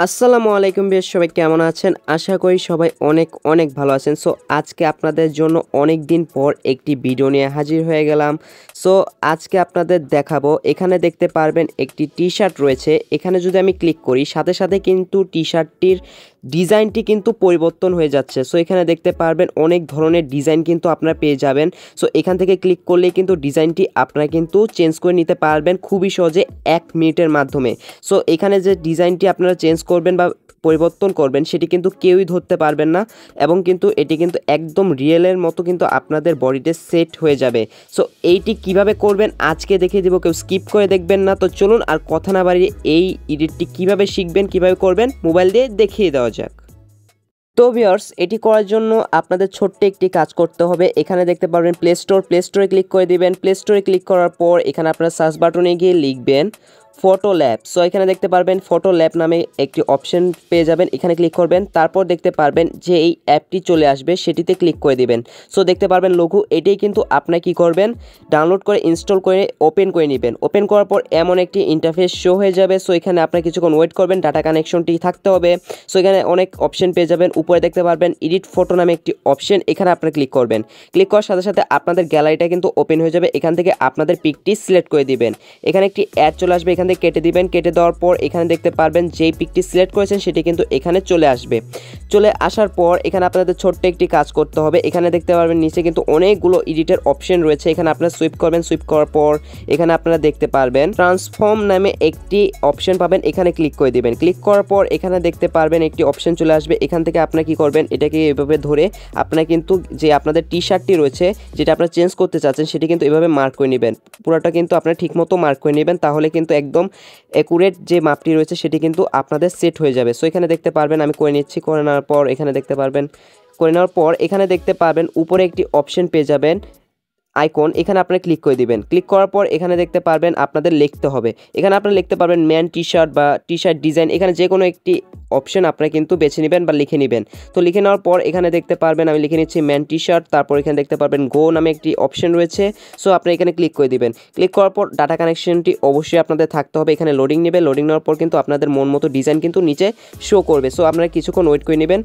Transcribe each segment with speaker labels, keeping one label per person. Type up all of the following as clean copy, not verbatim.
Speaker 1: আসসালামু আলাইকুম বেশ সবাই কেমন আছেন? আশা করি সবাই অনেক অনেক ভালো আছেন। সো আজকে আপনাদের জন্য অনেক দিন পর একটি ভিডিও নিয়ে হাজির হয়ে গেলাম। সো আজকে আপনাদের দেখাবো, এখানে দেখতে পারবেন একটি টি-শার্ট রয়েছে। এখানে যদি আমি ক্লিক করি সাথে সাথে কিন্তু টি-শার্টটির ডিজাইনটি কিন্তু পরিবর্তন হয়ে যাচ্ছে। সো এখানে দেখতে পারবেন অনেক ধরনের ডিজাইন কিন্তু আপনারা পেয়ে যাবেন। সো এখান থেকে ক্লিক করলেই কিন্তু ডিজাইনটি আপনারা কিন্তু চেঞ্জ করে নিতে পারবেন খুবই সহজে 1 মিনিটের মাধ্যমে। সো এখানে যে ডিজাইনটি আপনারা চেঞ্জ করবেন বা পরিবর্তন করবেন সেটি কিন্তু কেউই ধরতে পারবেন না, এবং কিন্তু এটি কিন্তু একদম রিয়েলের মতো কিন্তু আপনাদের বডিতে সেট হয়ে যাবে। সো এইটি কিভাবে করবেন আজকে দেখিয়ে দেবো, কেউ স্কিপ করে দেখবেন না। তো চলুন আর কথা না বাড়িয়ে এই এডিটটি কিভাবে শিখবেন, কিভাবে করবেন মোবাইল দিয়ে দেখিয়ে দেওয়া যাক। তো ভিউয়ার্স, এটি করার জন্য আপনাদের ছোট্ট একটি কাজ করতে হবে। এখানে দেখতে পারবেন প্লে স্টোরে ক্লিক করে দিবেন। প্লে স্টোরে ক্লিক করার পর এখানে আপনারা সার্চ বাটনে গিয়ে লিখবেন ফটো ল্যাব। সো এখানে দেখতে পারবেন ফটো ল্যাব নামে একটি অপশন পেয়ে যাবেন, এখানে ক্লিক করবেন। তারপর দেখতে পারবেন যে এই অ্যাপটি চলে আসবে, সেটিতে ক্লিক করে দিবেন। সো দেখতে পারবেন লঘু, এটাই কিন্তু আপনার কি করবেন, ডাউনলোড করে ইনস্টল করে ওপেন করে নেবেন। ওপেন করার পর এমন একটি ইন্টারফেস শো হয়ে যাবে। সো এখানে আপনার কিছুক্ষণ ওয়েট করবেন, ডাটা কানেকশনটি থাকতে হবে। সো এখানে অনেক অপশন পেয়ে যাবেন। উপরে দেখতে পারবেন এডিট ফটো নামে একটি অপশন, এখানে আপনারা ক্লিক করবেন। ক্লিক করার সাথে সাথে আপনাদের গ্যালারিটা কিন্তু ওপেন হয়ে যাবে। এখান থেকে আপনাদের পিকটি সিলেক্ট করে দিবেন। এখানে একটি অ্যাড চলে আসবে, এখান থেকে কেটে দিবেন। কেটে দেওয়ার পর এখানে দেখতে পারবেন যেই পিকটি সিলেক্ট করেছেন সেটি কিন্তু এখানে চলে আসবে। চলে আসার পর এখানে আপনাদের ছোট্ট একটি কাজ করতে হবে। এখানে দেখতে পারবেন নিচে কিন্তু অনেকগুলো এডিটের অপশন রয়েছে, এখানে আপনারা সুইপ করবেন। সুইপ করার পর এখানে আপনারা দেখতে পারবেন ট্রান্সফর্ম নামে একটি অপশন পাবেন, এখানে ক্লিক করে দিবেন। ক্লিক করার পর এখানে দেখতে পারবেন একটি অপশন চলে আসবে। এখান থেকে আপনারা কি করবেন, এটাকে এভাবে ধরে আপনারা কিন্তু যে আপনাদের টি-শার্টটি রয়েছে যেটা আপনারা চেঞ্জ করতে চাচ্ছেন সেটি কিন্তু এভাবে মার্ক করে নেবেন। পুরোটা কিন্তু আপনারা ঠিকমতো মার্ক করে নেবেন, তাহলে কিন্তু একদম অ্যাকুরেট যে মাপটি রয়েছে সেটি কিন্তু আপনাদের সেট হয়ে যাবে। সো এখানে দেখতে পারবেন আমি করে নিচ্ছি। করে নেওয়ার পর এখানে দেখতে পারবেন, করে নেওয়ার পর এখানে দেখতে পারবেন উপরে একটি অপশন পেয়ে যাবেন আইকন, এখানে আপনারা ক্লিক করে দিবেন। ক্লিক করার পর এখানে দেখতে পারবেন আপনাদের লিখতে হবে। এখানে আপনারা লিখতে পারবেন ম্যান টি-শার্ট বা টি-শার্ট ডিজাইন, এখানে যে কোনো একটি অপশন আপনারা কিন্তু বেছে নেবেন বা লিখে নেবেন। তো লিখে নেওয়ার পর এখানে দেখতে পারবেন আমি লিখে নিচ্ছি ম্যান টি-শার্ট। তারপর এখানে দেখতে পারবেন গো নামে একটি অপশন রয়েছে। সো আপনারা এখানে ক্লিক করে দিবেন। ক্লিক করার পর ডাটা কানেকশনটি অবশ্যই আপনাদের থাকতে হবে। এখানে লোডিং নেবে, লোডিং নেওয়ার পর কিন্তু আপনাদের মন মতো ডিজাইন কিন্তু নিচে শো করবে। সো আপনারা কিছুক্ষণ ওয়েট করে নেবেন।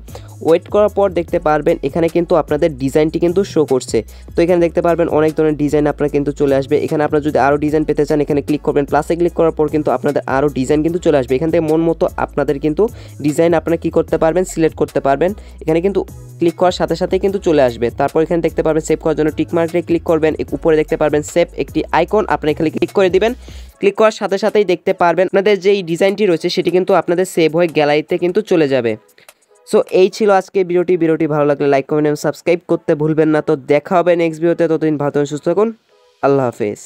Speaker 1: ওয়েট করার পর দেখতে পারবেন এখানে কিন্তু আপনাদের ডিজাইনটি কিন্তু শো করছে। তো এখানে দেখতে পারবেন অনেক ধরনের ডিজাইন আপনারা কিন্তু চলে আসবে। এখানে আপনারা যদি আরও ডিজাইন পেতে চান এখানে ক্লিক করবেন। প্লাসে ক্লিক করার পর কিন্তু আপনাদের আরও ডিজাইন কিন্তু চলে আসবে। এখান থেকে মন মতো আপনাদের কিন্তু ডিজাইন আপনারা কি করতে পারবেন, সিলেক্ট করতে পারবেন। এখানে কিন্তু ক্লিক করার সাথে সাথেই কিন্তু চলে আসবে। তারপর এখানে দেখতে পারবেন সেভ করার জন্য টিক মার্কে ক্লিক করবেন। উপরে দেখতে পারবেন সেভ একটি আইকন, আপনারা এখানে ক্লিক করে দিবেন। ক্লিক করার সাথে সাথেই দেখতে পারবেন আপনাদের যে এই ডিজাইনটি রয়েছে সেটি কিন্তু আপনাদের সেভ হয়ে গ্যালারিতে কিন্তু চলে যাবে। সো এই ছিল আজকে ভিডিওটি ভালো লাগলে লাইক কমেন্ট এবং সাবস্ক্রাইব করতে ভুলবেন না। তো দেখা হবে নেক্সট ভিডিওতে, ততদিন ভালো থাকুন, সুস্থ থাকুন, আল্লাহ হাফেজ।